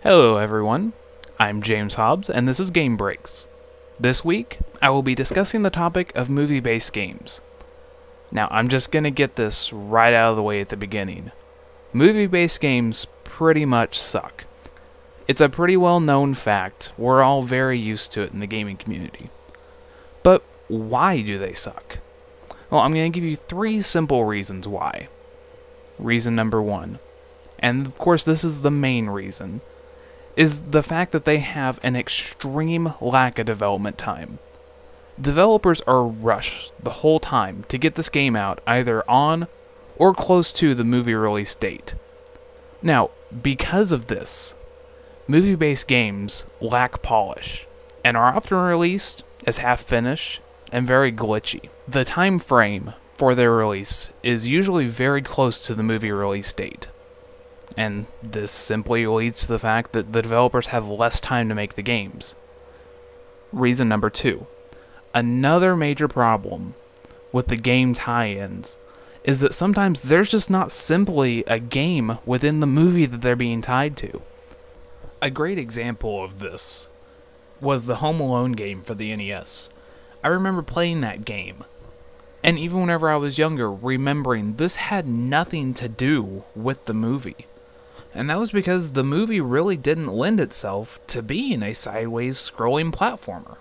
Hello everyone, I'm James Hobbs and this is Game Breaks. This week, I will be discussing the topic of movie-based games. Now, I'm just gonna get this right out of the way at the beginning. Movie-based games pretty much suck. It's a pretty well-known fact, we're all very used to it in the gaming community. But why do they suck? Well, I'm gonna give you 3 simple reasons why. Reason number 1, and of course this is the main reason, is the fact that they have an extreme lack of development time. Developers are rushed the whole time to get this game out either on or close to the movie release date. Now, because of this, movie-based games lack polish and are often released as half-finished and very glitchy. The time frame for their release is usually very close to the movie release date. And this simply leads to the fact that the developers have less time to make the games. Reason number 2. Another major problem with the game tie-ins is that sometimes there's just not simply a game within the movie that they're being tied to. A great example of this was the Home Alone game for the NES. I remember playing that game, and even whenever I was younger, remembering this had nothing to do with the movie. And that was because the movie really didn't lend itself to being a sideways scrolling platformer.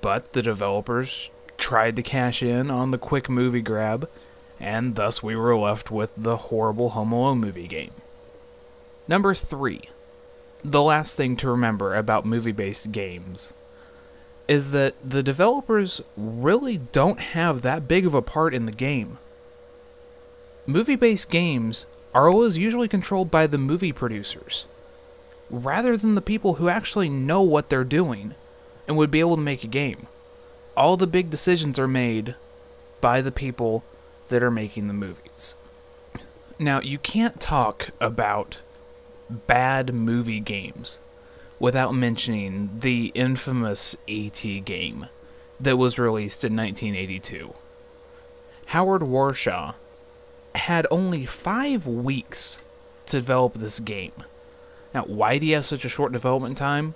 But the developers tried to cash in on the quick movie grab, and thus we were left with the horrible Home Alone movie game. Number 3. The last thing to remember about movie-based games is that the developers really don't have that big of a part in the game. Movie-based games are always usually controlled by the movie producers, rather than the people who actually know what they're doing and would be able to make a game. All the big decisions are made by the people that are making the movies. Now, you can't talk about bad movie games without mentioning the infamous E.T. game that was released in 1982. Howard Warshaw had only 5 weeks to develop this game. Now, why do you have such a short development time?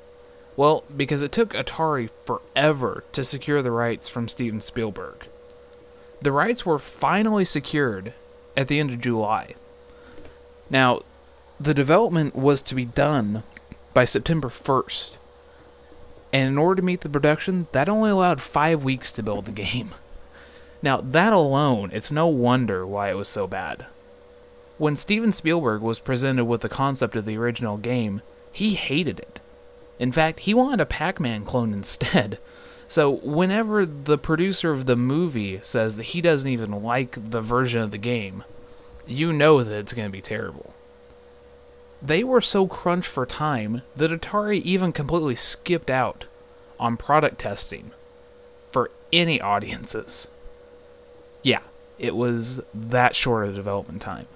Well, because it took Atari forever to secure the rights from Steven Spielberg. The rights were finally secured at the end of July. Now, the development was to be done by September 1st. And in order to meet the production, that only allowed 5 weeks to build the game. Now, that alone, it's no wonder why it was so bad. When Steven Spielberg was presented with the concept of the original game, he hated it. In fact, he wanted a Pac-Man clone instead. So, whenever the producer of the movie says that he doesn't even like the version of the game, you know that it's going to be terrible. They were so crunched for time that Atari even completely skipped out on product testing for any audiences. Yeah, it was that short of development time.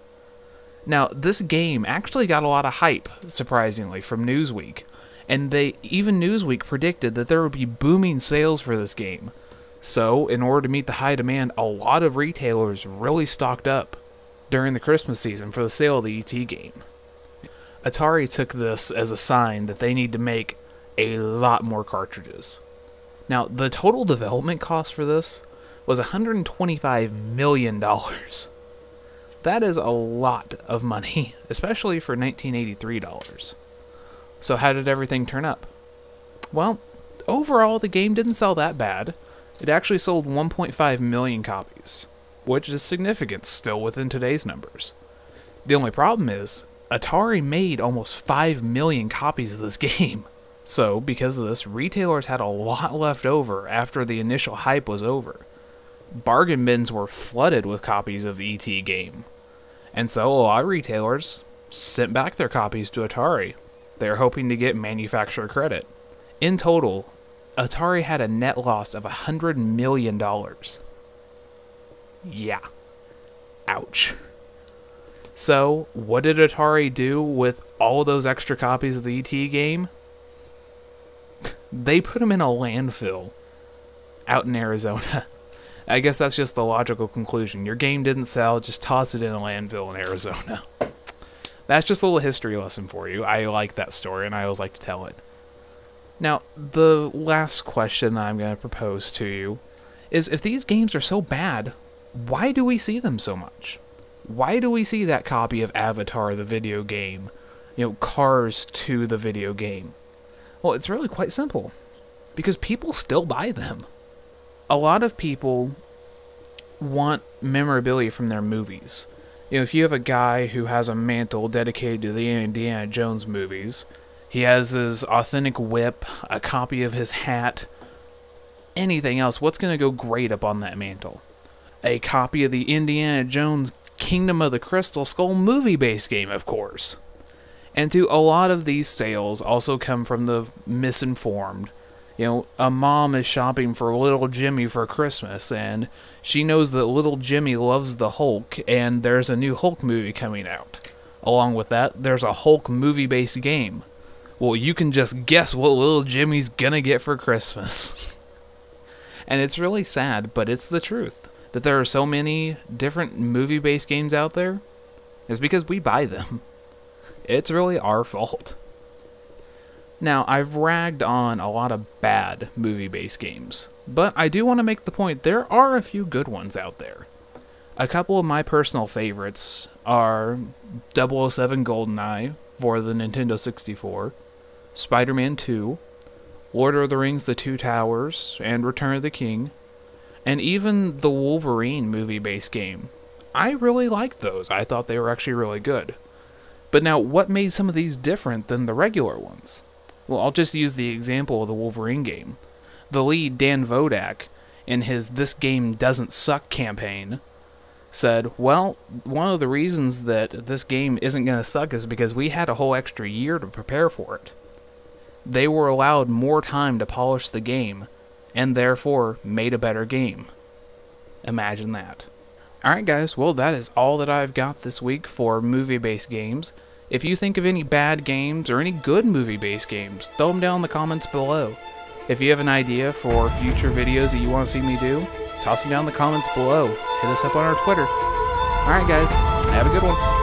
Now, this game actually got a lot of hype, surprisingly, from Newsweek, and even Newsweek predicted that there would be booming sales for this game. So, in order to meet the high demand, a lot of retailers really stocked up during the Christmas season for the sale of the E.T. game. Atari took this as a sign that they need to make a lot more cartridges. Now, the total development cost for this was $125 million. That is a lot of money, especially for 1983 dollars. So how did everything turn up? Well, overall the game didn't sell that bad. It actually sold 1.5 million copies, which is significant still within today's numbers. The only problem is, Atari made almost 5 million copies of this game. So, because of this, retailers had a lot left over after the initial hype was over. Bargain bins were flooded with copies of the E.T. game. And so a lot of retailers sent back their copies to Atari. They were hoping to get manufacturer credit. In total, Atari had a net loss of $100 million. Yeah. Ouch. So, what did Atari do with all those extra copies of the E.T. game? They put them in a landfill out in Arizona. I guess that's just the logical conclusion. Your game didn't sell, just toss it in a landfill in Arizona. That's just a little history lesson for you. I like that story, and I always like to tell it. Now, the last question that I'm going to propose to you is, if these games are so bad, why do we see them so much? Why do we see that copy of Avatar, the video game, Cars 2, the video game? Well, it's really quite simple. Because people still buy them. A lot of people want memorabilia from their movies. If you have a guy who has a mantle dedicated to the Indiana Jones movies, he has his authentic whip, a copy of his hat, anything else, what's going to go great up on that mantle? A copy of the Indiana Jones Kingdom of the Crystal Skull movie-based game, of course. And a lot of these sales also come from the misinformed. A mom is shopping for little Jimmy for Christmas, and she knows that little Jimmy loves the Hulk, and there's a new Hulk movie coming out. Along with that, there's a Hulk movie-based game. Well, you can just guess what little Jimmy's gonna get for Christmas. And it's really sad, but it's the truth. That there are so many different movie-based games out there is because we buy them. It's really our fault. Now, I've ragged on a lot of bad movie-based games, but I do want to make the point there are a few good ones out there. A couple of my personal favorites are 007 GoldenEye for the Nintendo 64, Spider-Man 2, Lord of the Rings The Two Towers, and Return of the King, and even the Wolverine movie-based game. I really liked those. I thought they were actually really good. But now, what made some of these different than the regular ones? Well, I'll just use the example of the Wolverine game. The lead, Dan Vodak, in his This Game Doesn't Suck campaign, said, well, one of the reasons that this game isn't going to suck is because we had a whole extra year to prepare for it. They were allowed more time to polish the game, and therefore made a better game. Imagine that. Alright guys, well that is all that I've got this week for movie-based games. If you think of any bad games or any good movie-based games, throw them down in the comments below. If you have an idea for future videos that you want to see me do, toss them down in the comments below. Hit us up on our Twitter. Alright guys, have a good one.